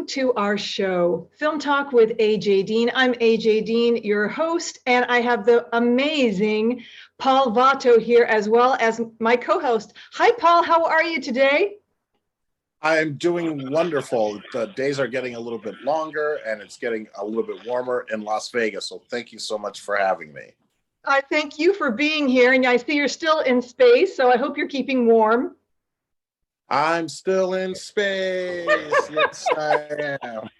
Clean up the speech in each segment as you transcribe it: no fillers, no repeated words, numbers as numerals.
to our show, Film Talk with AJ Dean. I'm AJ Dean, your host, and I have the amazing Paul Vato here as well as my co-host. Hi, Paul. How are you today? I'm doing wonderful. The days are getting a little bit longer and it's getting a little bit warmer in Las Vegas. So thank you so much for having me. I thank you for being here. And I see you're still in space, so I hope you're keeping warm. I'm still in space. Yes, I am.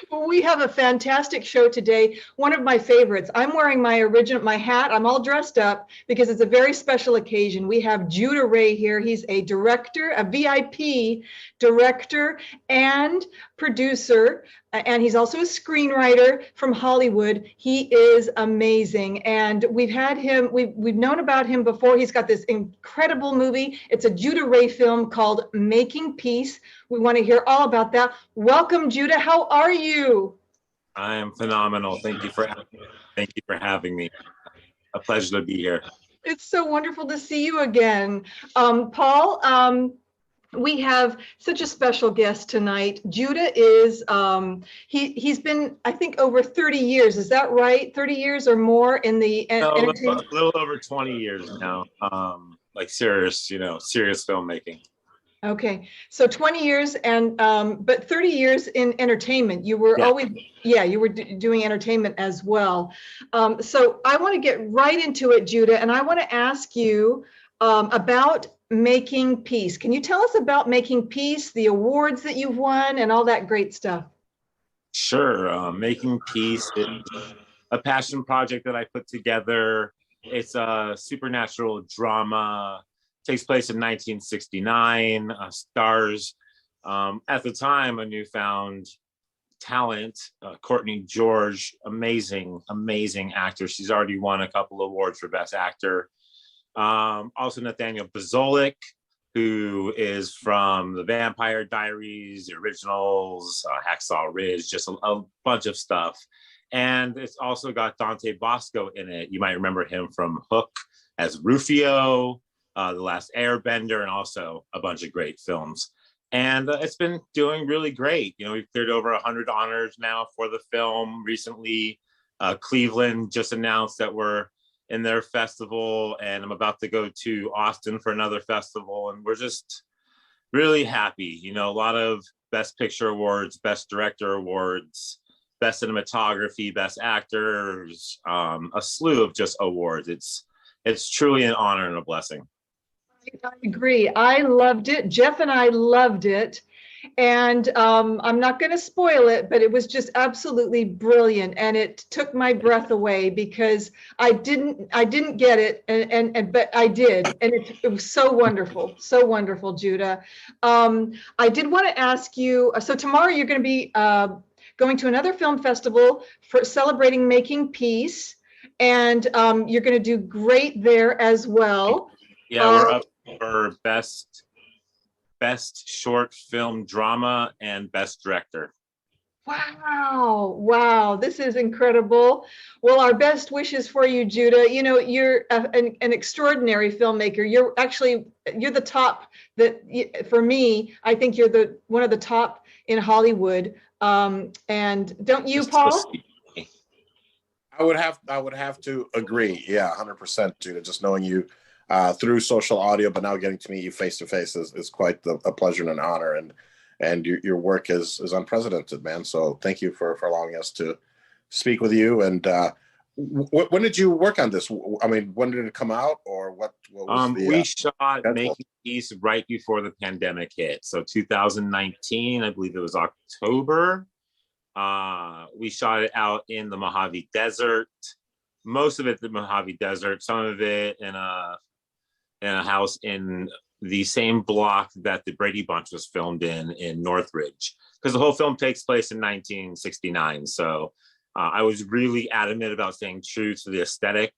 Well, we have a fantastic show today. One of my favorites. I'm wearing my hat. I'm all dressed up because it's a very special occasion. We have Judah Ray here. He's a director, a VIP director and producer, and he's also a screenwriter from Hollywood. He is amazing, and we've known about him before. He's got this incredible movie. It's a Judah Ray film called Making Peace. We want to hear all about that. Welcome, Judah. How are you? I am phenomenal. Thank you for having me. A pleasure to be here. It's so wonderful to see you again. Paul, we have such a special guest tonight. Judah is, he's been, I think, over 30 years. Is that right? 30 years or more in the entertainment? A little over 20 years now. Like serious filmmaking. Okay, so 20 years and but 30 years in entertainment. You were always, you were doing entertainment as well. So I want to get right into it, Judah, and I want to ask you about Making Peace. Can you tell us about Making Peace, the awards that you've won, and all that great stuff? Sure. Making Peace is a passion project that I put together. It's a supernatural drama. Takes place in 1969, stars, at the time, a newfound talent, Courtney George, amazing actor. She's already won a couple awards for Best Actor. Also Nathaniel Bozolik, who is from The Vampire Diaries, the originals, Hacksaw Ridge, just a bunch of stuff. And it's also got Dante Bosco in it. You might remember him from Hook as Rufio, The Last Airbender, and also a bunch of great films. And it's been doing really great. You know, we've cleared over 100 honors now for the film. Recently, Cleveland just announced that we're in their festival, and I'm about to go to Austin for another festival. And we're just really happy. You know, a lot of Best Picture awards, Best Director awards, Best Cinematography, Best Actors, a slew of just awards. It's truly an honor and a blessing. I agree. I loved it. Jeff and I loved it. And I'm not going to spoil it, but it was just absolutely brilliant. And it took my breath away because I didn't get it. But I did. And it was so wonderful. So wonderful, Judah. I did want to ask you, so tomorrow you're going to be going to another film festival for celebrating Making Peace. And you're going to do great there as well. Yeah, we're up for best short film drama and best director. Wow, this is incredible. Well, our best wishes for you, Judah. You know, you're an extraordinary filmmaker. You're the top. For me, I think you're one of the top in Hollywood. And don't you, Paul? I would have to agree. Yeah, 100%, Judah. Just knowing you through social audio, but now getting to meet you face to face is quite a pleasure and an honor. And your work is unprecedented, man. So thank you for allowing us to speak with you. And when did you work on this? I mean, when did it come out, or what was the? We shot Making Peace right before the pandemic hit. So 2019, I believe it was October. We shot it out in the Mojave Desert. Most of it the Mojave Desert. Some of it in a house in the same block that the Brady Bunch was filmed in Northridge, because the whole film takes place in 1969. So I was really adamant about staying true to the aesthetic,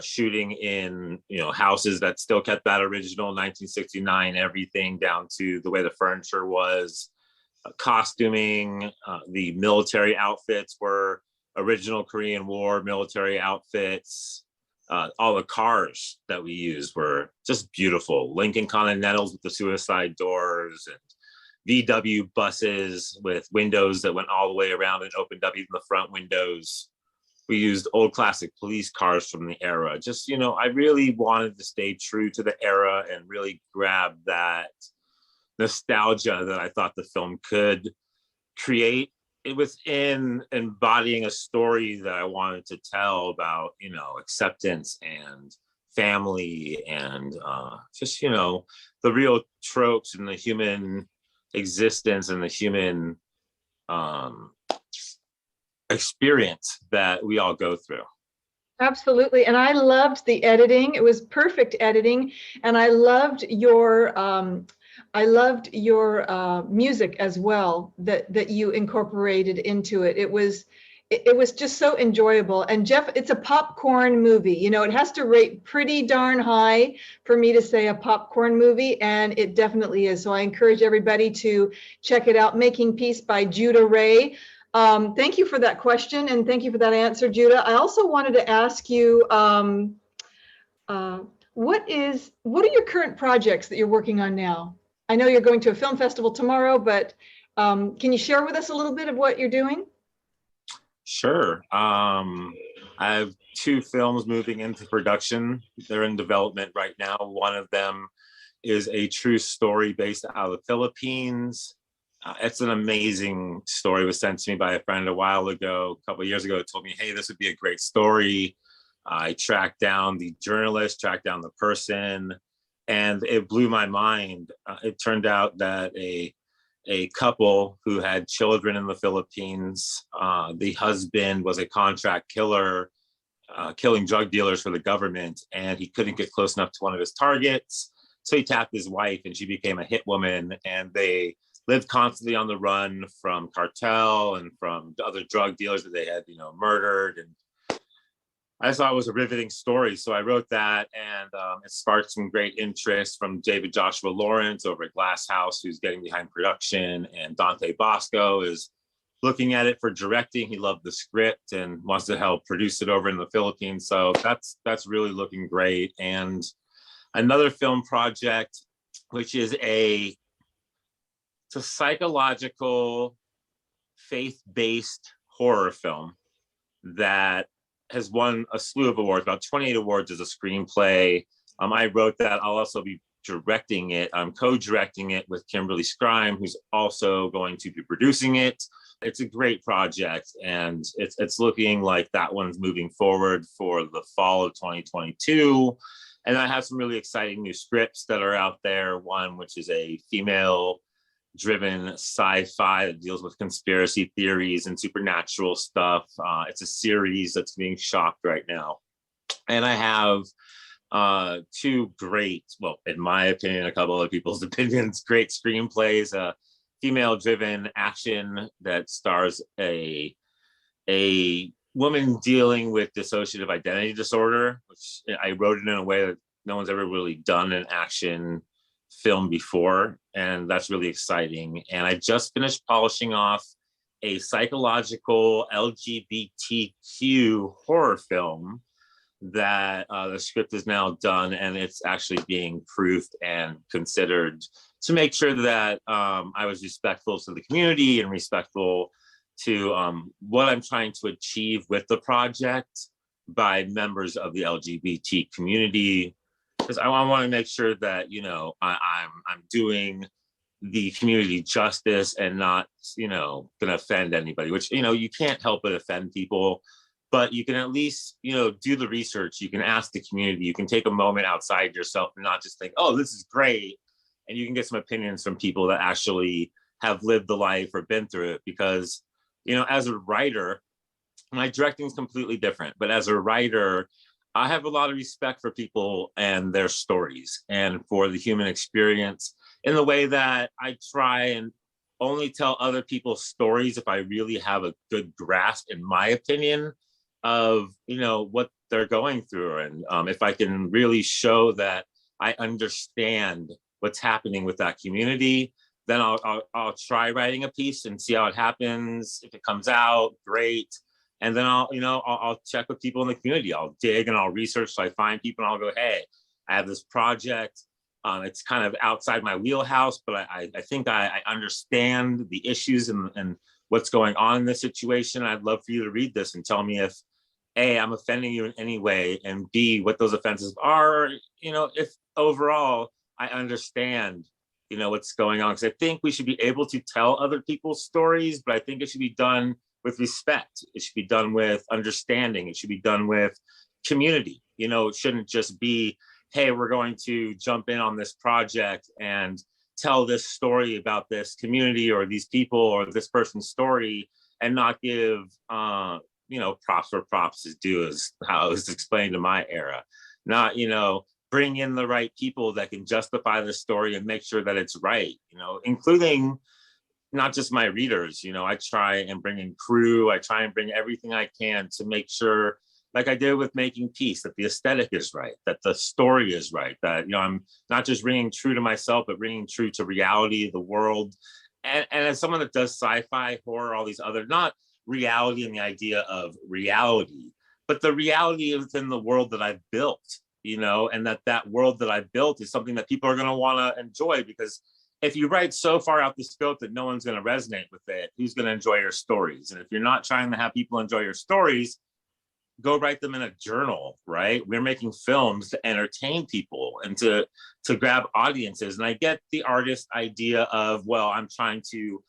shooting in houses that still kept that original 1969 everything down to the way the furniture was, costuming. The military outfits were original Korean War military outfits. All the cars that we used were just beautiful. Lincoln Continentals with the suicide doors, and VW buses with windows that went all the way around and opened up even the front windows. We used old classic police cars from the era. Just, you know, I really wanted to stay true to the era and really grab that nostalgia that I thought the film could create. It was in embodying a story that I wanted to tell about, you know, acceptance and family and just, you know, the real tropes in the human existence and the human experience that we all go through. Absolutely. And I loved the editing. It was perfect editing. And I loved your music as well that you incorporated into it. It was just so enjoyable. And Jeff, it's a popcorn movie. You know, it has to rate pretty darn high for me to say a popcorn movie, and it definitely is. So I encourage everybody to check it out. Making Peace by Judah Ray. Thank you for that question, and thank you for that answer, Judah. I also wanted to ask you, what are your current projects that you're working on now? I know you're going to a film festival tomorrow, but can you share with us a little bit of what you're doing? Sure. I have 2 films moving into production. They're in development right now. One of them is a true story based out of the Philippines. It's an amazing story. It was sent to me by a friend a while ago, a couple of years ago. It told me, hey, this would be a great story. I tracked down the journalist, tracked down the person, and it blew my mind. It turned out that a couple who had children in the Philippines, the husband was a contract killer, killing drug dealers for the government, and he couldn't get close enough to one of his targets. So he tapped his wife and she became a hit woman, and they lived constantly on the run from cartel and from the other drug dealers that they had, you know, murdered. And I thought it was a riveting story. So I wrote that, and it sparked some great interest from David Joshua Lawrence over at Glass House, who's getting behind production. And Dante Bosco is looking at it for directing. He loved the script and wants to help produce it over in the Philippines. So that's really looking great. And another film project, which is it's a psychological, faith-based horror film that has won a slew of awards, about 28 awards as a screenplay. I wrote that. I'll also be directing it. I'm co-directing it with Kimberly Scrime, who's also going to be producing it. It's a great project, and it's looking like that one's moving forward for the fall of 2022. And I have some really exciting new scripts that are out there. One, which is a female-driven sci-fi that deals with conspiracy theories and supernatural stuff. It's a series that's being shopped right now. And I have 2 great, well, in my opinion, a couple other people's opinions, great screenplays, a female-driven action that stars a woman dealing with dissociative identity disorder, which I wrote it in a way that no one's ever really done an action film before, and that's really exciting. And I just finished polishing off a psychological LGBTQ horror film that the script is now done, and it's actually being proofed and considered to make sure that I was respectful to the community and respectful to what I'm trying to achieve with the project by members of the LGBT community, because I want to make sure that, you know, I'm doing the community justice and not, you know, gonna offend anybody, which, you know, you can't help but offend people, but you can at least, you know, do the research. You can ask the community. You can take a moment outside yourself and not just think, oh, this is great, and you can get some opinions from people that actually have lived the life or been through it. Because, you know, as a writer, my directing is completely different, but as a writer, I have a lot of respect for people and their stories and for the human experience, in the way that I try and only tell other people's stories if I really have a good grasp, in my opinion, of, you know, what they're going through. And if I can really show that I understand what's happening with that community, then I'll try writing a piece and see how it happens. If it comes out, great. And then I'll check with people in the community. I'll dig and I'll research. So I find people and I'll go, hey, I have this project. It's kind of outside my wheelhouse, but I think I understand the issues and what's going on in this situation. I'd love for you to read this and tell me if A, I'm offending you in any way, and B, what those offenses are, if overall I understand, what's going on. Because I think we should be able to tell other people's stories, but I think it should be done with respect. It should be done with understanding. It should be done with community. It shouldn't just be, hey, we're going to jump in on this project and tell this story about this community or these people or this person's story and not give, props where props is due, is how it was explained in my era. Not, bring in the right people that can justify the story and make sure that it's right, including not just my readers. I try and bring in crew. I try and bring everything I can to make sure, like I did with Making Peace, that the aesthetic is right, that the story is right, that, I'm not just ringing true to myself, but ringing true to reality, the world. And as someone that does sci-fi, horror, all these other, not reality in the idea of reality, but the reality within the world that I've built, and that world that I've built is something that people are going to want to enjoy. Because if you write so far out the scope that no one's going to resonate with it, who's going to enjoy your stories? And if you're not trying to have people enjoy your stories, go write them in a journal, right? We're making films to entertain people and to grab audiences. And I get the artist idea of, well, I'm trying to,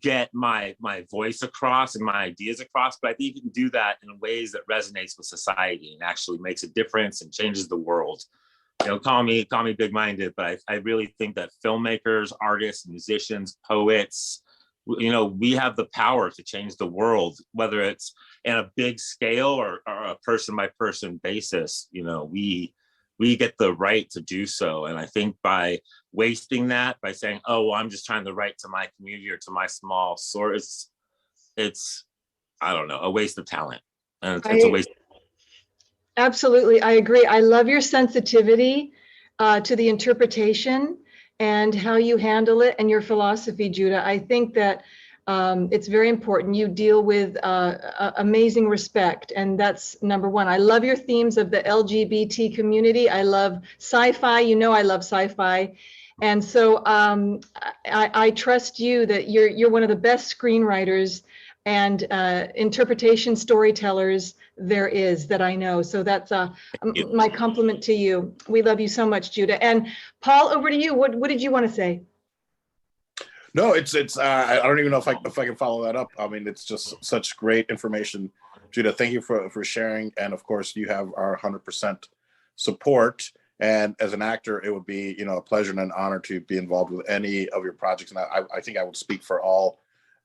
get my voice across and my ideas across, but I think you can do that in ways that resonates with society and actually makes a difference and changes the world. Call me big-minded, but I really think that filmmakers, artists, musicians, poets, we have the power to change the world, whether it's in a big scale or a person by person basis. We get the right to do so. And I think by wasting that, by saying, oh, well, I'm just trying to write to my community or to my small source, it's I don't know, a waste of talent. And it's a waste. Absolutely. I agree. I love your sensitivity to the interpretation and how you handle it and your philosophy, Judah. I think that it's very important. You deal with amazing respect, and that's number one. I love your themes of the LGBT community. I love sci-fi. I love sci-fi. And so I trust you that you're one of the best screenwriters and interpretation storytellers there is that I know. So that's my compliment to you. We love you so much, Judah. And Paul, over to you. What did you want to say? No, it's I don't even know if I can follow that up. I mean, it's just such great information, Judah. Thank you for sharing, and of course, you have our 100% support. And as an actor, it would be a pleasure and an honor to be involved with any of your projects. And I think I would speak for all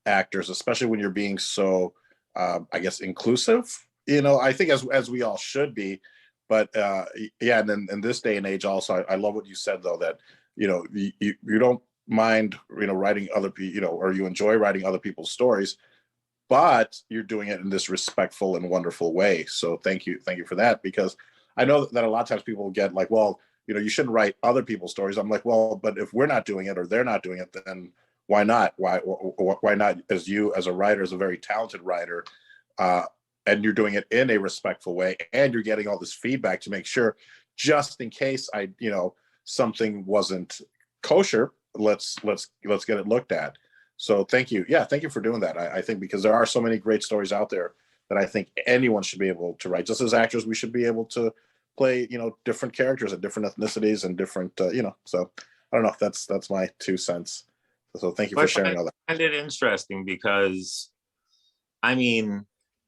actors, especially when you're being so, I guess, inclusive. I think as we all should be. But yeah, and then in this day and age, also, I love what you said though, that you don't mind writing other people, or you enjoy writing other people's stories, but you're doing it in this respectful and wonderful way. So thank you for that, because I know that a lot of times people get like, well, you shouldn't write other people's stories. I'm like, well, but if we're not doing it or they're not doing it, then why not? Why not? As you, as a writer, as a very talented writer, and you're doing it in a respectful way, and you're getting all this feedback to make sure, just in case something wasn't kosher, let's get it looked at. So thank you. Yeah, thank you for doing that. I think because there are so many great stories out there that I think anyone should be able to write. Just as actors, we should be able to play, different characters at different ethnicities and different, so I don't know if that's my 2 cents. So thank you for sharing all that. I find it interesting because, I mean,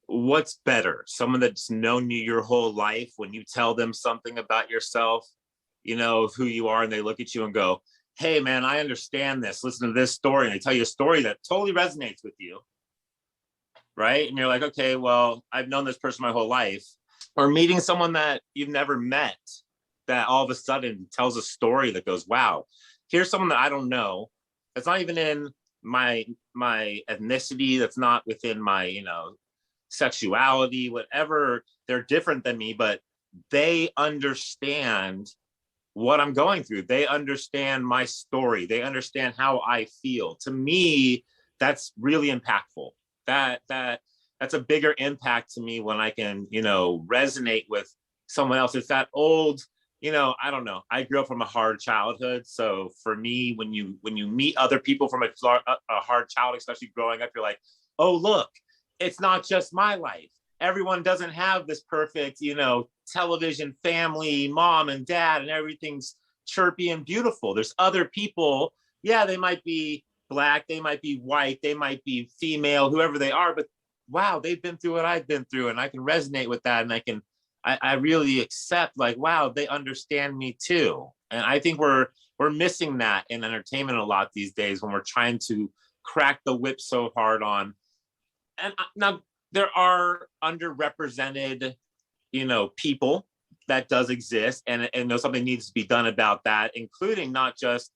what's better? Someone that's known you your whole life, when you tell them something about yourself, of who you are, and they look at you and go, hey man, I understand this. Listen to this story. And they tell you a story that totally resonates with you. Right. And you're like, okay, well, I've known this person my whole life. Or meeting someone that you've never met that all of a sudden tells a story that goes, wow, here's someone that I don't know. That's not even in my ethnicity. That's not within my, sexuality, whatever. They're different than me, but they understand what I'm going through. They understand my story. They understand how I feel. To me, that's really impactful. That's a bigger impact to me when I can, resonate with someone else. It's that old I don't know. I grew up from a hard childhood. So for me, when you meet other people from a hard childhood, especially growing up, you're like, oh, look, it's not just my life. Everyone doesn't have this perfect, television family, mom and dad, and everything's chirpy and beautiful. There's other people. Yeah, they might be Black, they might be white, they might be female, whoever they are, but wow, they've been through what I've been through, and I can resonate with that, and I really accept, like, wow, they understand me too. And I think we're missing that in entertainment a lot these days when we're trying to crack the whip so hard on. And now there are underrepresented, people that does exist, and something needs to be done about that, including not just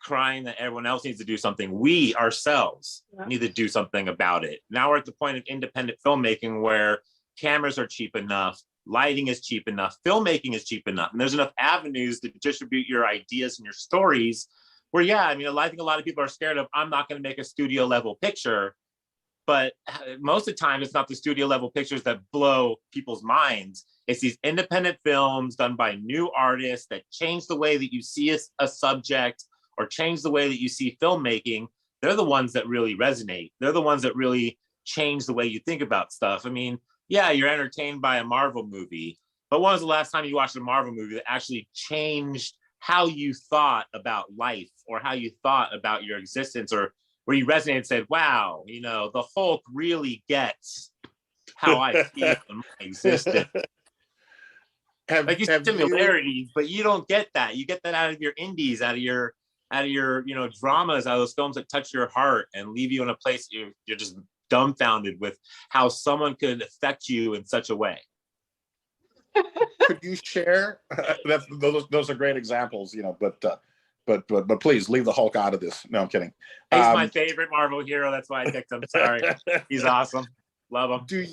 crying that everyone else needs to do something. We ourselves need to do something about it. Now we're at the point of independent filmmaking where cameras are cheap enough, lighting is cheap enough, filmmaking is cheap enough, and there's enough avenues to distribute your ideas and your stories where, I think a lot of people are scared of, I'm not going to make a studio level picture. But most of the time, it's not the studio level pictures that blow people's minds. It's these independent films done by new artists that change the way that you see a subject or change the way that you see filmmaking. They're the ones that really resonate. They're the ones that really change the way you think about stuff. I mean, you're entertained by a Marvel movie, but when was the last time you watched a Marvel movie that actually changed how you thought about life or how you thought about your existence, or where you resonated and said, wow, the Hulk really gets how I feel in my existence. You see similarities, but you don't get that. You get that out of your indies, out of your dramas, out of those films that touch your heart and leave you in a place you're just dumbfounded with how someone could affect you in such a way. Could you share? Those are great examples, but please leave the Hulk out of this. No, I'm kidding. He's my favorite Marvel hero. That's why I picked him. Sorry. He's awesome. Love him.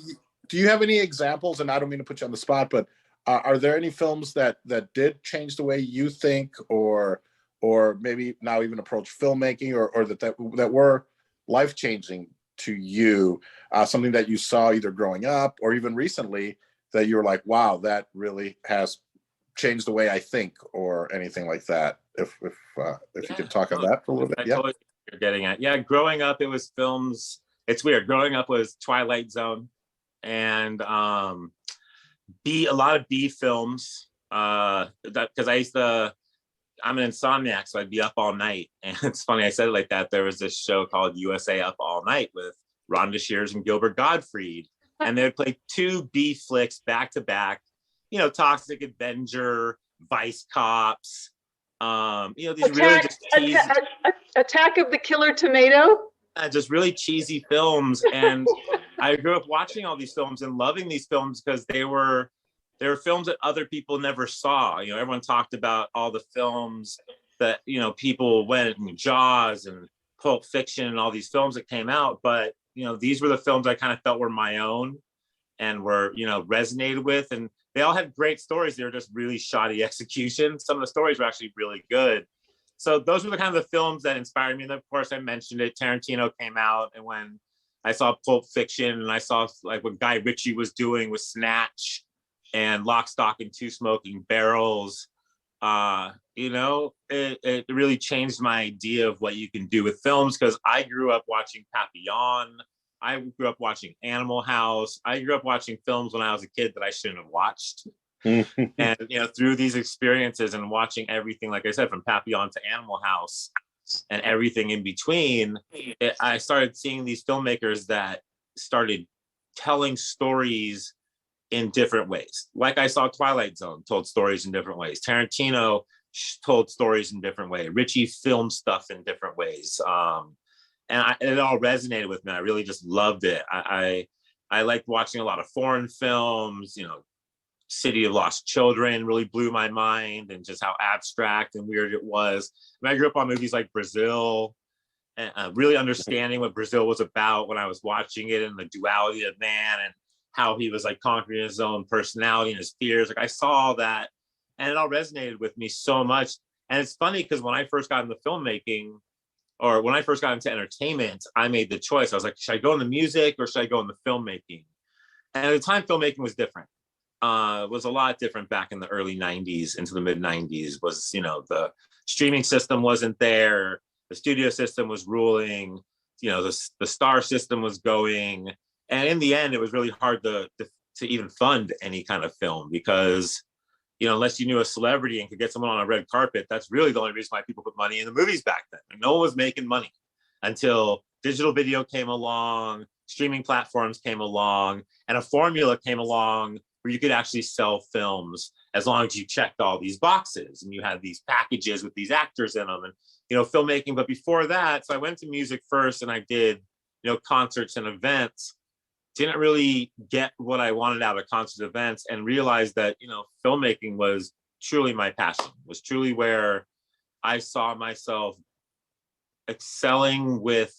Do you have any examples? And I don't mean to put you on the spot, but are there any films that did change the way you think, or maybe now even approach filmmaking, or that were life-changing to you? Something that you saw either growing up or even recently that you were like, wow, that really has changed the way I think, or anything like that. If you could talk on that for a little bit. Totally you're getting at. Growing up, it was films. It's weird. Growing up was Twilight Zone and a lot of B films. Because I'm an insomniac, so I'd be up all night. And it's funny I said it like that. There was this show called USA Up All Night with Rhonda Shears and Gilbert Gottfried, and they would play 2 B flicks back to back. Toxic Avenger, Vice Cops. These really just cheesy, Attack of the Killer Tomato. Just really cheesy films. And I grew up watching all these films and loving these films because they were films that other people never saw. Everyone talked about all the films that people went, and Jaws and Pulp Fiction and all these films that came out. But these were the films I kind of felt were my own and were resonated with, and they all had great stories. They were just really shoddy execution. Some of the stories were actually really good. So those were the kind of the films that inspired me. And of course, I mentioned it. Tarantino came out, and when I saw Pulp Fiction and I saw like what Guy Ritchie was doing with Snatch and Lock, Stock, and Two Smoking Barrels, it really changed my idea of what you can do with films, because I grew up watching Papillon. I grew up watching Animal House. I grew up watching films when I was a kid that I shouldn't have watched. And through these experiences and watching everything, like I said, from Papillon to Animal House and everything in between, I started seeing these filmmakers that started telling stories in different ways. Like I saw Twilight Zone told stories in different ways. Tarantino told stories in different ways. Ritchie filmed stuff in different ways. And it all resonated with me. I really just loved it. I liked watching a lot of foreign films. City of Lost Children really blew my mind, and just how abstract and weird it was. I grew up on movies like Brazil, and really understanding what Brazil was about when I was watching it, and the duality of man and how he was like conquering his own personality and his fears. Like I saw all that, and it all resonated with me so much. And it's funny because when I first got into filmmaking, or when I first got into entertainment, I made the choice. I was like, should I go into music or should I go into filmmaking? And at the time, filmmaking was different. was a lot different back in the early 90s into the mid 90s. Was, you know, the streaming system wasn't there, the studio system was ruling, you know, the star system was going, and in the end it was really hard to even fund any kind of film, because, you know, unless you knew a celebrity and could get someone on a red carpet, that's really the only reason why people put money in the movies back then. And no one was making money until digital video came along, streaming platforms came along, and a formula came along where you could actually sell films as long as you checked all these boxes and you had these packages with these actors in them and, you know, filmmaking. But before that, so I went to music first and I did, you know, concerts and events. Didn't really get what I wanted out of concert events, and realized that, you know, filmmaking was truly my passion, was truly where I saw myself excelling with,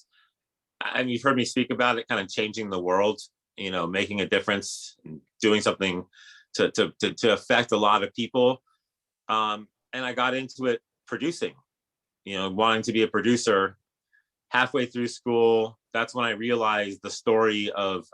and you've heard me speak about it, kind of changing the world, you know, making a difference, doing something to affect a lot of people. And I got into it producing, you know, wanting to be a producer. Halfway through school, that's when I realized the story of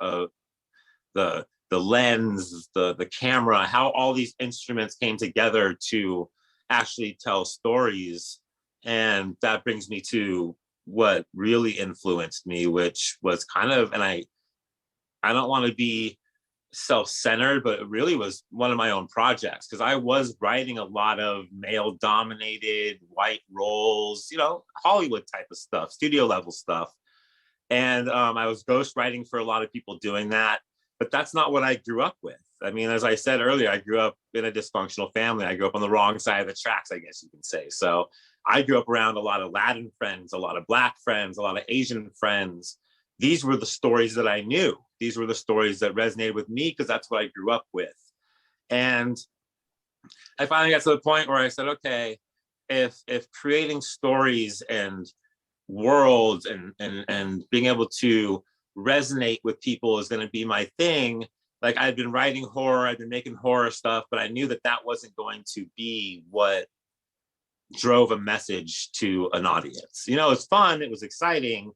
the lens, the camera, how all these instruments came together to actually tell stories. And that brings me to what really influenced me, which was kind of, and I don't want to be self-centered, but it really was one of my own projects, because I was writing a lot of male-dominated white roles, you know, Hollywood type of stuff, studio level stuff. And I was ghostwriting for a lot of people doing that, but that's not what I grew up with. I mean, as I said earlier, I grew up in a dysfunctional family. I grew up on the wrong side of the tracks, I guess you can say. So I grew up around a lot of Latin friends, a lot of Black friends, a lot of Asian friends. These were the stories that I knew. These were the stories that resonated with me, because that's what I grew up with. And I finally got to the point where I said, okay, if creating stories and worlds and being able to resonate with people is going to be my thing, like, I'd been writing horror, I'd been making horror stuff, but I knew that that wasn't going to be what drove a message to an audience. You know, it's fun, it was exciting.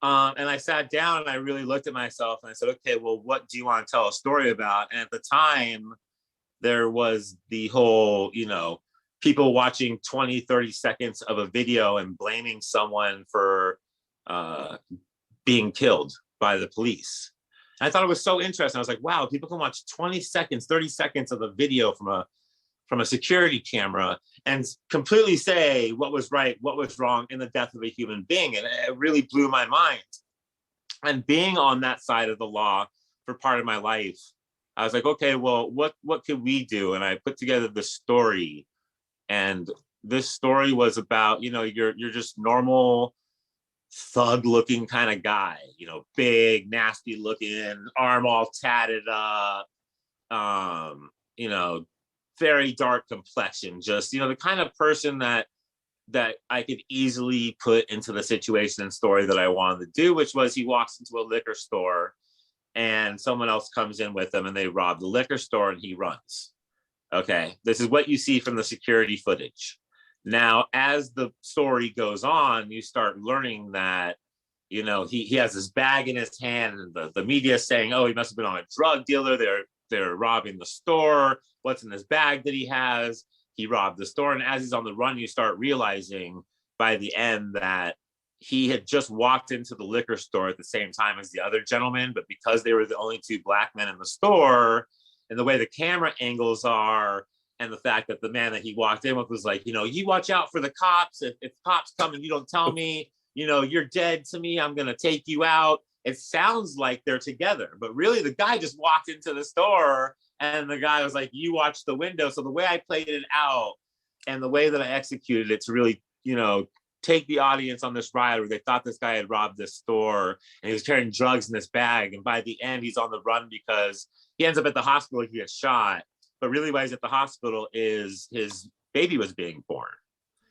And I sat down and I really looked at myself and I said, okay, well, what do you want to tell a story about? And at the time, there was the whole, you know, people watching 20, 30 seconds of a video and blaming someone for being killed by the police. And I thought it was so interesting. I was like, wow, people can watch 20 seconds, 30 seconds of a video from a security camera and completely say what was right, what was wrong in the death of a human being. And it really blew my mind. And being on that side of the law for part of my life, I was like, okay, well, what could we do? And I put together the story. And this story was about, you know, you're just normal thug looking kind of guy, you know, big, nasty looking, arm all tatted up, you know, very dark complexion, just, you know, the kind of person that I could easily put into the situation and story that I wanted to do, which was he walks into a liquor store and someone else comes in with him and they rob the liquor store and he runs. Okay, this is what you see from the security footage. Now, as the story goes on, you start learning that, you know, he has this bag in his hand and the media is saying, oh, he must have been on a drug dealer. They're robbing the store. What's in this bag that he has? He robbed the store. And as he's on the run, you start realizing by the end that he had just walked into the liquor store at the same time as the other gentleman. But because they were the only two Black men in the store, and the way the camera angles are, and the fact that the man that he walked in with was like, you know, you watch out for the cops. If cops come and you don't tell me, you know, you're dead to me, I'm going to take you out. It sounds like they're together, but really the guy just walked into the store and the guy was like, you watch the window. So the way I played it out and the way that I executed it to really, you know, take the audience on this ride where they thought this guy had robbed this store and he was carrying drugs in this bag. And by the end, he's on the run because he ends up at the hospital, he gets shot. But really why he's at the hospital is his baby was being born.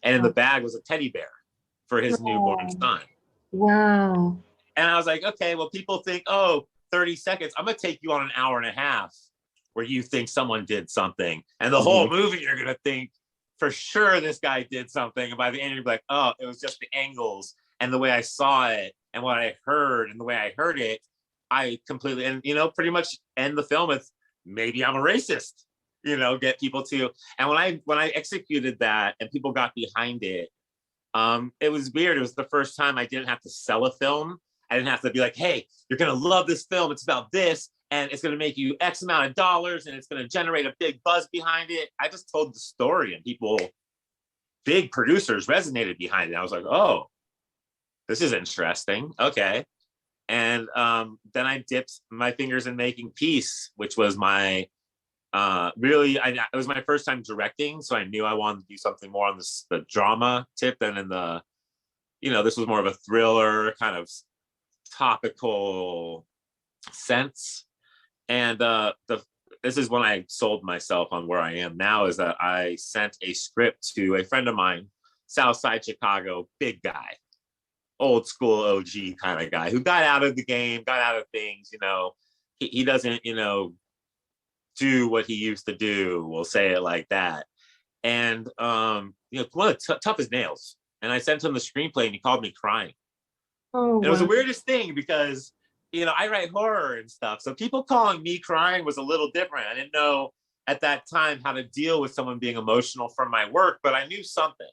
And in the bag was a teddy bear for his newborn son. Wow. And I was like, okay, well, people think, oh, 30 seconds. I'm going to take you on an hour and a half where you think someone did something. And the whole movie, you're going to think for sure this guy did something. And by the end, you're like, oh, it was just the angles and the way I saw it and what I heard and the way I heard it. I completely, and, you know, pretty much end the film with maybe I'm a racist, get people to. And when I executed that and people got behind it, it was weird. It was the first time I didn't have to sell a film. I didn't have to be like, hey, you're going to love this film. It's about this, and it's going to make you X amount of dollars, and it's going to generate a big buzz behind it. I just told the story, and big producers resonated behind it. I was like, oh, this is interesting. Okay. And then I dipped my fingers in making Peace, which was my it was my first time directing. So I knew I wanted to do something more on the drama tip than in this was more of a thriller kind of topical sense. And this is when I sold myself on where I am now, is that I sent a script to a friend of mine, Southside Chicago, big guy, old school OG kind of guy who got out of the game, got out of things, he doesn't, do what he used to do. We'll say it like that. And, one of the toughest nails. And I sent him the screenplay and he called me crying. Oh, and it was the weirdest thing because, I write horror and stuff. So people calling me crying was a little different. I didn't know at that time how to deal with someone being emotional from my work, but I knew something.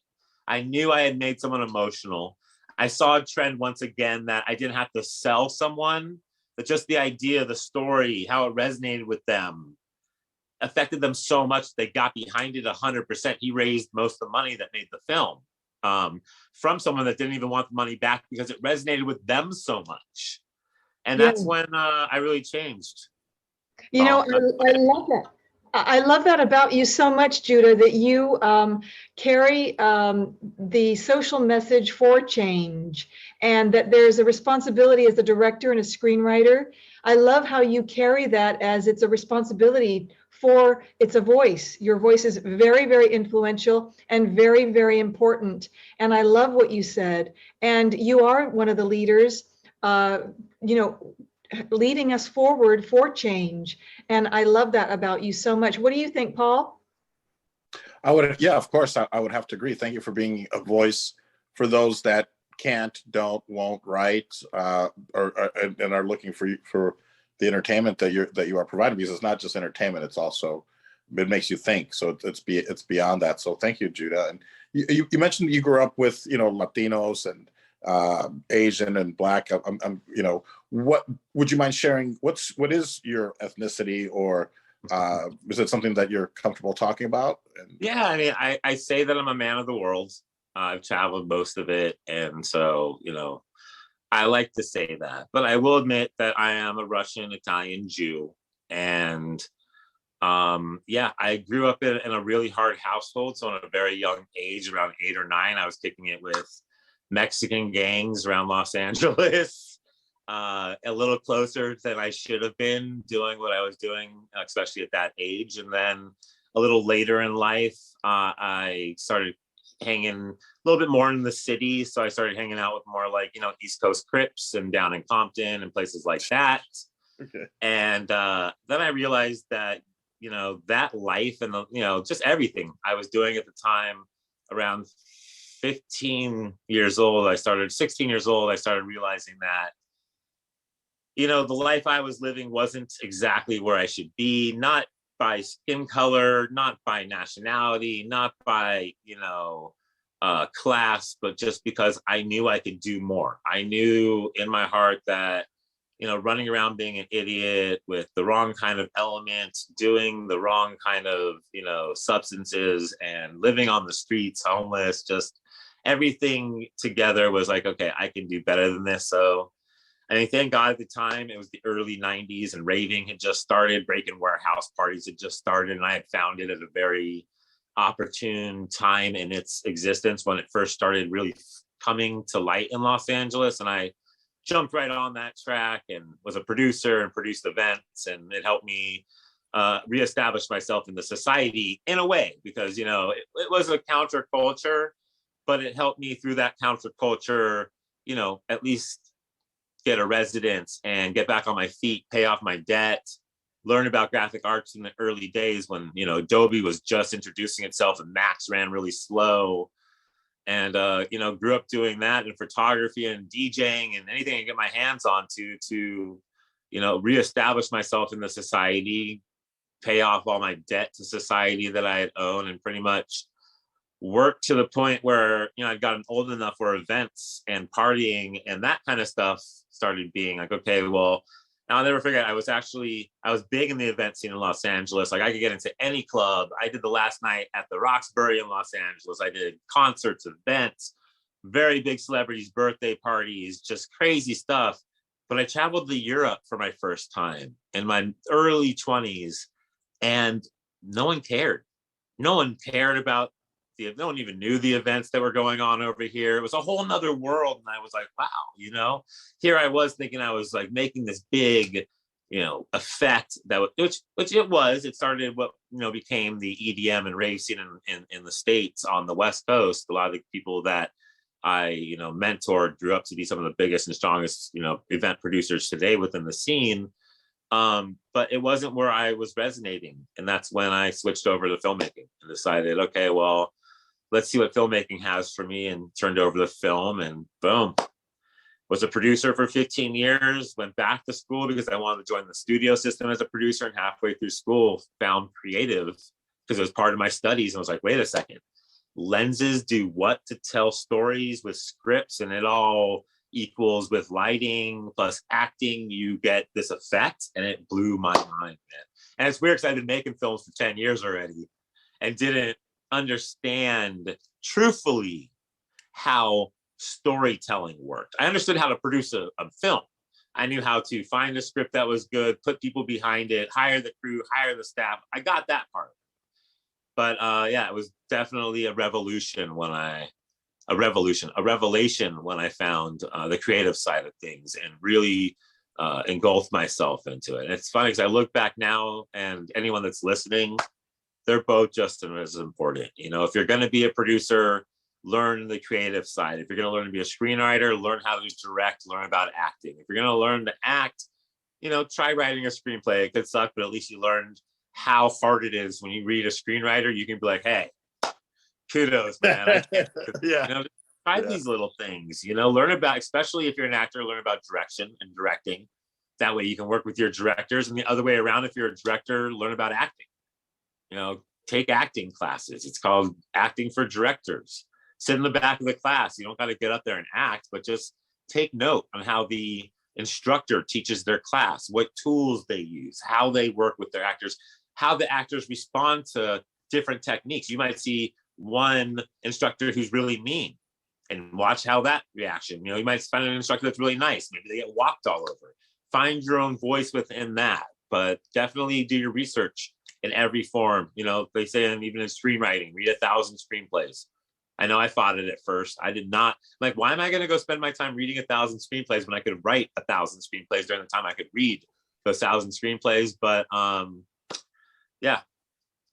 I knew I had made someone emotional. I saw a trend once again that I didn't have to sell someone, but just the idea, the story, how it resonated with them, affected them so much they got behind it 100%. He raised most of the money that made the film from someone that didn't even want the money back because it resonated with them so much. And that's when I really changed. I love that. I love that about you so much, Judah, that you carry the social message for change, and that there's a responsibility as a director and a screenwriter. I love how you carry that as it's a responsibility it's a voice. Your voice is very, very influential and very, very important. And I love what you said. And you are one of the leaders, leading us forward for change. And I love that about you so much. What do you think, Paul? Of course, I would have to agree. Thank you for being a voice for those that can't, won't write, and are looking for the entertainment that you are providing, because it's not just entertainment; it makes you think. So it's beyond that. So thank you, Judah. And you mentioned you grew up with Latinos and Asian and Black. What would you mind sharing? What is your ethnicity, or is it something that you're comfortable talking about? Yeah, I mean, I say that I'm a man of the world. I've traveled most of it, and so I like to say that. But I will admit that I am a Russian Italian Jew, and I grew up in a really hard household. So at a very young age, around 8 or 9, I was kicking it with Mexican gangs around Los Angeles, a little closer than I should have been doing what I was doing, especially at that age. And then a little later in life, I started hanging a little bit more in the city. So I started hanging out with more like, East Coast Crips and down in Compton and places like that. Okay. And then I realized that, that life and, just everything I was doing at the time, around 16 years old, I started realizing that, the life I was living wasn't exactly where I should be, not by skin color, not by nationality, not by, class, but just because I knew I could do more. I knew in my heart that, running around being an idiot with the wrong kind of elements, doing the wrong kind of, substances, and living on the streets, homeless, just everything together was like, okay, I can do better than this. So, I mean, thank God at the time, it was the early 90s and raving had just started, break-in warehouse parties had just started, and I had found it at a very opportune time in its existence when it first started really coming to light in Los Angeles. And I jumped right on that track and was a producer and produced events, and it helped me reestablish myself in the society in a way, because, it was a counterculture, but it helped me through that counterculture, at least get a residence and get back on my feet, pay off my debt, learn about graphic arts in the early days when, Adobe was just introducing itself and Max ran really slow. And, grew up doing that and photography and DJing and anything I can get my hands on to reestablish myself in the society, pay off all my debt to society that I had owned, and pretty much worked to the point where, you know, I'd gotten old enough where events and partying and that kind of stuff started being like, okay, well, I'll never forget. I was big in the event scene in Los Angeles. Like, I could get into any club. I did the last night at the Roxbury in Los Angeles. I did concerts, events, very big celebrities, birthday parties, just crazy stuff. But I traveled to Europe for my first time in my early 20s, and no one cared. No one cared about no one even knew the events that were going on over here. It was a whole nother world. And I was like, wow, you know, here I was thinking I was like making this big, you know, effect which it was. It started what, you know, became the EDM and rave scene in the States on the West Coast. A lot of the people that I, you know, mentored grew up to be some of the biggest and strongest, you know, event producers today within the scene. But it wasn't where I was resonating. And that's when I switched over to filmmaking and decided, okay, well, let's see what filmmaking has for me, and turned over the film, and boom. Was a producer for 15 years, went back to school because I wanted to join the studio system as a producer, and halfway through school found creative because it was part of my studies. And I was like, wait a second, lenses do what to tell stories with scripts, and it all equals with lighting plus acting, you get this effect. And it blew my mind, man. And it's weird because I've been making films for 10 years already and didn't understand truthfully how storytelling worked. I understood how to produce a film. I knew how to find a script that was good, put people behind it, hire the crew, hire the staff. I got that part. But yeah, it was definitely a revelation when I found the creative side of things and really engulfed myself into it. And it's funny because I look back now, and anyone that's listening, they're both just as important. You know, if you're going to be a producer, learn the creative side. If you're going to learn to be a screenwriter, learn how to direct, learn about acting. If you're going to learn to act, you know, try writing a screenplay. It could suck, but at least you learned how hard it is. When you read a screenwriter, you can be like, hey, kudos, man. Yeah. You know, try these little things, you know, learn about, especially if you're an actor, learn about direction and directing. That way you can work with your directors, and the other way around, if you're a director, learn about acting. You know, take acting classes. It's called acting for directors. Sit in the back of the class. You don't got to get up there and act, but just take note on how the instructor teaches their class, what tools they use, how they work with their actors, how the actors respond to different techniques. You might see one instructor who's really mean, and watch how that reaction, you know, you might find an instructor that's really nice. Maybe they get walked all over. Find your own voice within that, but definitely do your research in every form. You know, they say, and even in screenwriting, read 1,000 screenplays. I know I fought it at first. I did not like, why am I going to go spend my time reading 1,000 screenplays when I could write 1,000 screenplays during the time I could read those 1,000 screenplays? But yeah,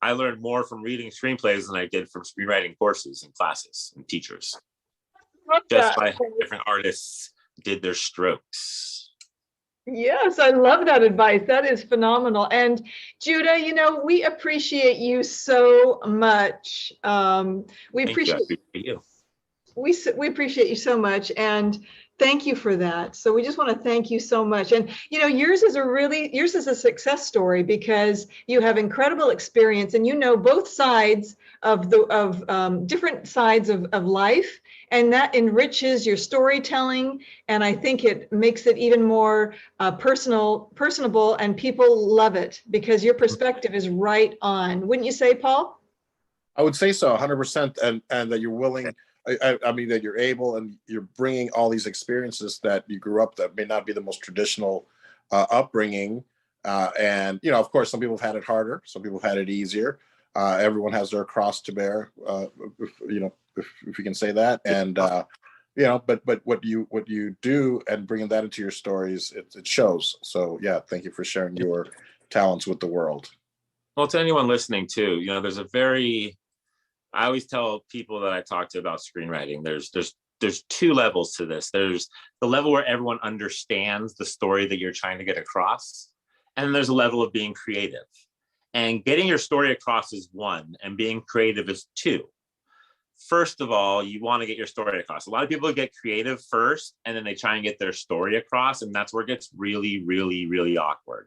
I learned more from reading screenplays than I did from screenwriting courses and classes and teachers. Just by how different artists did their strokes. Yes, I love that advice. That is phenomenal. And Judah, you know, we appreciate you so much. We appreciate you. We appreciate you so much, and thank you for that. So we just want to thank you so much. And you know, yours is a success story because you have incredible experience, and you know both sides of different sides of life, and that enriches your storytelling. And I think it makes it even more personable, and people love it because your perspective is right on. Wouldn't you say, Paul? I would say so, 100%, and that you're willing. I mean, that you're able, and you're bringing all these experiences that you grew up that may not be the most traditional upbringing. And, you know, of course, some people have had it harder. Some people have had it easier. Everyone has their cross to bear, you know, if you can say that. And, you know, but what you do and bringing that into your stories, it shows. So, yeah, thank you for sharing your talents with the world. Well, to anyone listening too, you know, I always tell people that I talk to about screenwriting, there's two levels to this. There's the level where everyone understands the story that you're trying to get across. And then there's a level of being creative. And getting your story across is one, and being creative is two. First of all, you want to get your story across. A lot of people get creative first, and then they try and get their story across. And that's where it gets really, really, really awkward.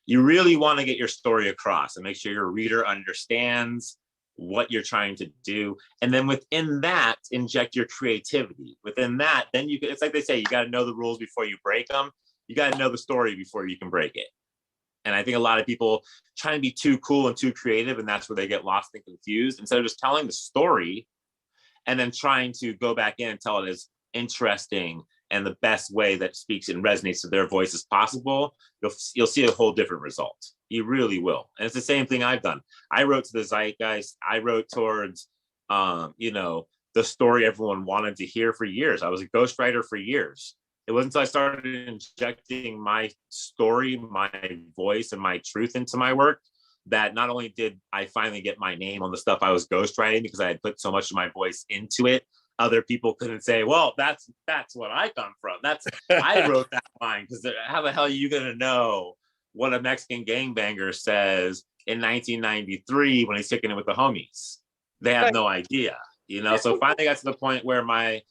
you really want to get your story across and make sure your reader understands what you're trying to do. And then within that, inject your creativity. Within that, then you can, it's like they say, you got to know the rules before you break them. You got to know the story before you can break it. And I think a lot of people try to be too cool and too creative, and that's where they get lost and confused. Instead of just telling the story and then trying to go back in and tell it as interesting and the best way that speaks and resonates to their voice as possible, you'll see a whole different result. You really will. And it's the same thing I've done. I wrote to the zeitgeist. I wrote towards, the story everyone wanted to hear for years. I was a ghostwriter for years. It wasn't until I started injecting my story, my voice, and my truth into my work that not only did I finally get my name on the stuff I was ghostwriting because I had put so much of my voice into it, other people couldn't say, well, that's what I come from. I wrote that line, because how the hell are you going to know what a Mexican gangbanger says in 1993 when he's kicking it with the homies? They have no idea, So finally got to the point where my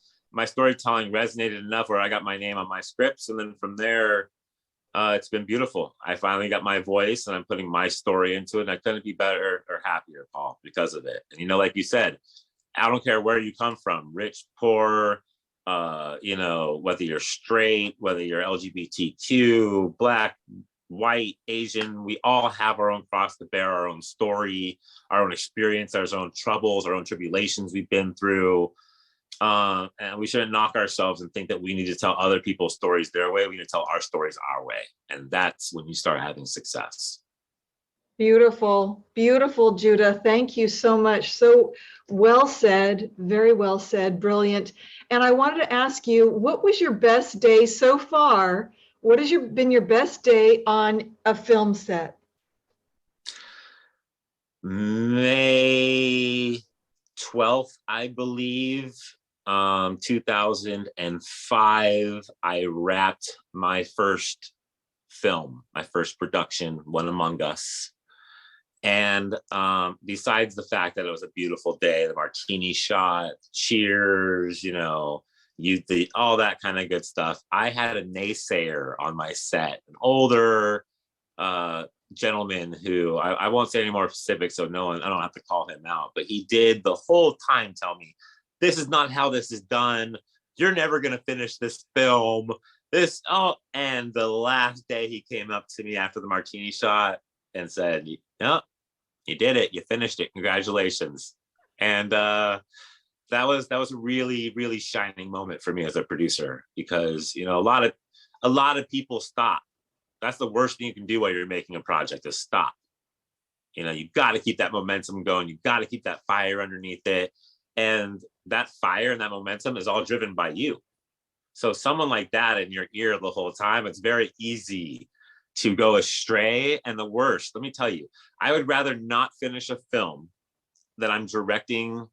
storytelling resonated enough where I got my name on my scripts. And then from there, it's been beautiful. I finally got my voice and I'm putting my story into it. And I couldn't be better or happier, Paul, because of it. And, like you said, I don't care where you come from, rich, poor, whether you're straight, whether you're LGBTQ, Black, white, Asian, we all have our own cross to bear, our own story, our own experience, our own troubles, our own tribulations we've been through. And we shouldn't knock ourselves and think that we need to tell other people's stories their way. We need to tell our stories our way. And that's when you start having success. Beautiful, beautiful, Judah. Thank you so much. So well said, very well said, brilliant. And I wanted to ask you, what was your best day so far? What has been your best day on a film set? May 12th, I believe, 2005, I wrapped my first film, my first production, One Among Us. And besides the fact that it was a beautiful day, the martini shot, cheers, all that kind of good stuff, I had a naysayer on my set, an older gentleman who I won't say any more specifics, so I don't have to call him out, but he did the whole time tell me, this is not how this is done. You're never going to finish this film. And the last day he came up to me after the martini shot and said, no, you did it. You finished it. Congratulations. And that was a really, really shining moment for me as a producer, because, a lot of people stop. That's the worst thing you can do while you're making a project, is stop. You've got to keep that momentum going. You've got to keep that fire underneath it. And that fire and that momentum is all driven by you. So someone like that in your ear the whole time, it's very easy to go astray. And the worst, let me tell you, I would rather not finish a film that I'm directing,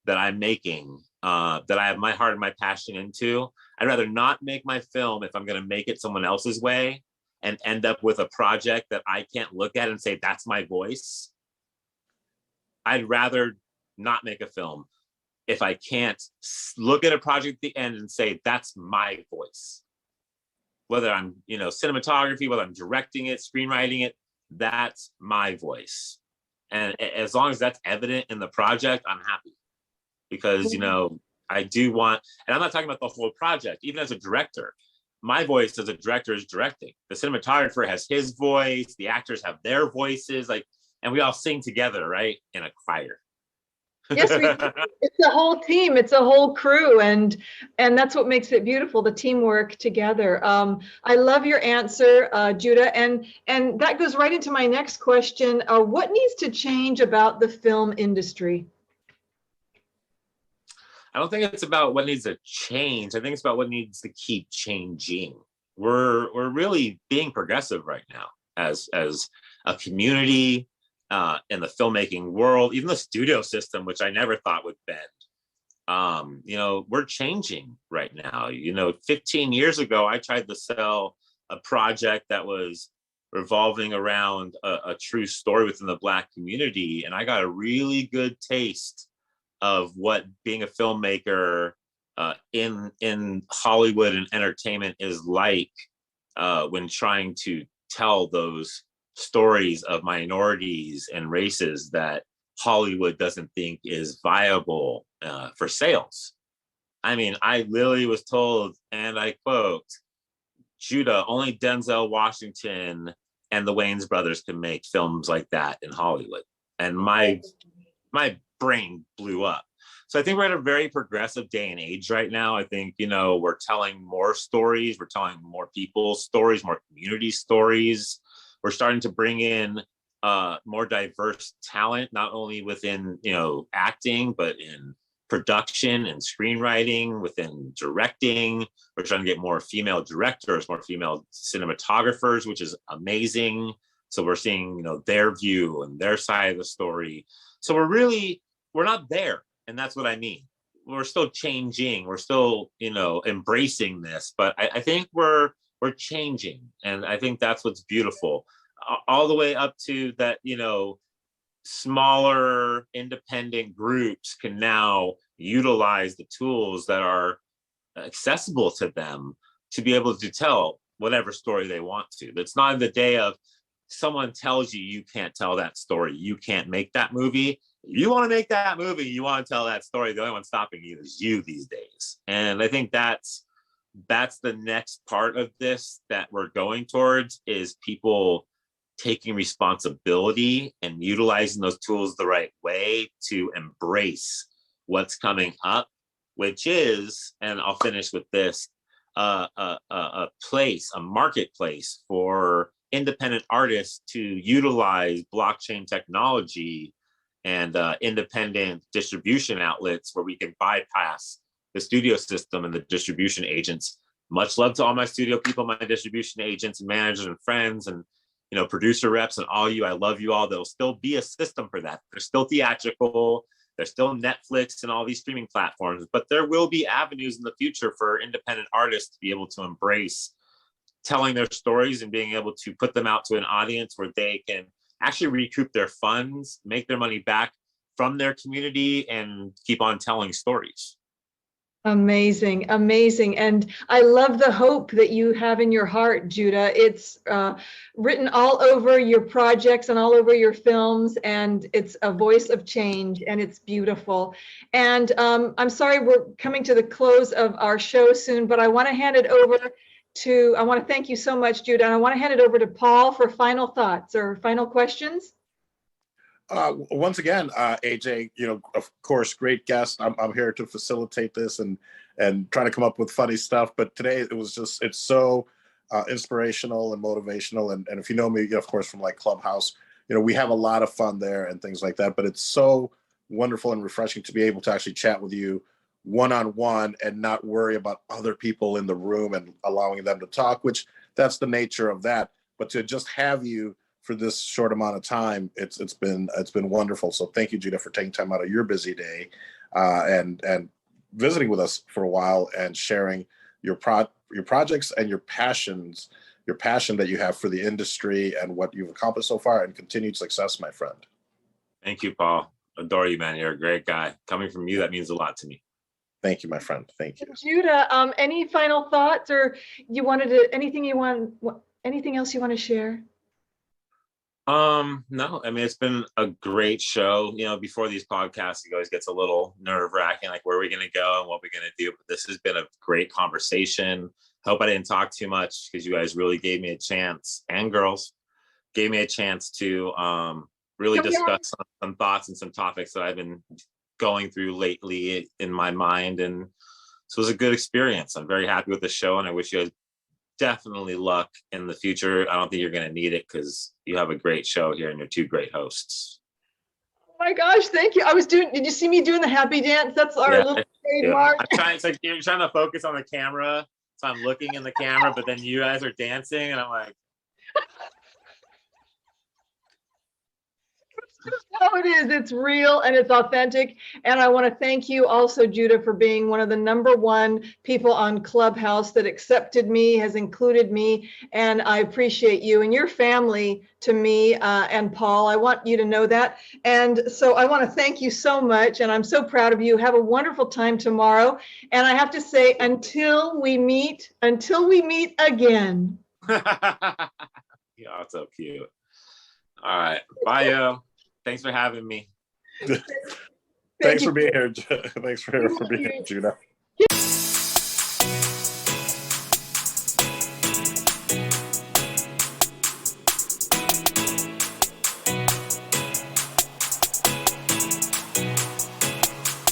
that I'm making, that I have my heart and my passion into. I'd rather not make my film if I'm going to make it someone else's way and end up with a project that I can't look at and say, that's my voice. I'd rather not make a film if I can't look at a project at the end and say, that's my voice. Whether I'm, cinematography, whether I'm directing it, screenwriting it, that's my voice. And as long as that's evident in the project, I'm happy. Because, I do want, and I'm not talking about the whole project, even as a director, my voice as a director is directing. The cinematographer has his voice, the actors have their voices, and we all sing together, right? In a choir. Yes, we do. It's a whole team. It's a whole crew, and that's what makes it beautiful, the teamwork together. I love your answer, Judah, and that goes right into my next question. What needs to change about the film industry? I don't think it's about what needs to change. I think it's about what needs to keep changing. We're really being progressive right now as a community. In the filmmaking world, even the studio system, which I never thought would bend. We're changing right now. 15 years ago, I tried to sell a project that was revolving around a true story within the Black community, and I got a really good taste of what being a filmmaker in Hollywood and entertainment is like when trying to tell those stories of minorities and races that Hollywood doesn't think is viable for sales. I mean, I literally was told, and I quote, Judah, only Denzel Washington and the Wayans brothers can make films like that in Hollywood. And my brain blew up. So I think we're at a very progressive day and age right now. I think, we're telling more stories. We're telling more people's stories, more community stories. We're starting to bring in more diverse talent, not only within, acting, but in production and screenwriting, within directing. We're trying to get more female directors, more female cinematographers, which is amazing. So we're seeing, their view and their side of the story. So we're not there. And that's what I mean. We're still changing. We're still, embracing this. But I think we're changing. And I think that's what's beautiful. All the way up to that, smaller independent groups can now utilize the tools that are accessible to them to be able to tell whatever story they want to. It's not in the day of someone tells you can't tell that story, you can't make that movie. You want to make that movie, you want to tell that story, the only one stopping you is you these days. And I think that's the next part of this that we're going towards, is people taking responsibility and utilizing those tools the right way to embrace what's coming up, which is, and I'll finish with this, a marketplace for independent artists to utilize blockchain technology and independent distribution outlets where we can bypass the studio system and the distribution agents. Much love to all my studio people, my distribution agents and managers and friends and producer reps and all you. I love you all. There'll still be a system for that. There's still theatrical, there's still Netflix and all these streaming platforms, but there will be avenues in the future for independent artists to be able to embrace telling their stories and being able to put them out to an audience where they can actually recoup their funds, make their money back from their community, and keep on telling stories. Amazing, amazing. And I love the hope that you have in your heart, Judah. It's written all over your projects and all over your films, and it's a voice of change, and it's beautiful. And I'm sorry we're coming to the close of our show soon, but I want to hand it over to, I want to thank you so much, Judah, and I want to hand it over to Paul for final thoughts or final questions. Once again, AJ, of course, great guest. I'm here to facilitate this and try to come up with funny stuff. But today it's so inspirational and motivational. And if you know me, of course, from like Clubhouse, we have a lot of fun there and things like that. But it's so wonderful and refreshing to be able to actually chat with you one-on-one and not worry about other people in the room and allowing them to talk, which that's the nature of that. But to just have you for this short amount of time, it's been wonderful. So thank you, Judah, for taking time out of your busy day and visiting with us for a while and sharing your projects and your passion that you have for the industry and what you've accomplished so far, and continued success, my friend. Thank you, Paul. Adore you, man. You're a great guy. Coming from you, that means a lot to me. Thank you, my friend. Thank you. Judah, any final thoughts, or anything else you want to share? No, I mean, it's been a great show. Before these podcasts, it always gets a little nerve-wracking, like where are we going to go and what we're going to do. But this has been a great conversation. Hope I didn't talk too much, because you guys really gave me a chance, and girls gave me a chance to really discuss some thoughts and some topics that I've been going through lately in my mind. And so it was a good experience. I'm very happy with the show, and I wish you guys definitely luck in the future. I don't think you're going to need it, because you have a great show here and you're two great hosts. Oh my gosh, thank you. Did you see me doing the happy dance? That's our little trademark. It's like you're trying to focus on the camera, so I'm looking in the camera, but then you guys are dancing and I'm like, how it is. It's real and it's authentic. And I want to thank you also, Judah, for being one of the #1 people on Clubhouse that accepted me, has included me. And I appreciate you and your family to me and Paul. I want you to know that. And so I want to thank you so much. And I'm so proud of you. Have a wonderful time tomorrow. And I have to say, until we meet again. yeah, it's so cute. All right. Bye, yo. Thanks for having me. Thanks you. for being here. Thanks for being here, Judah.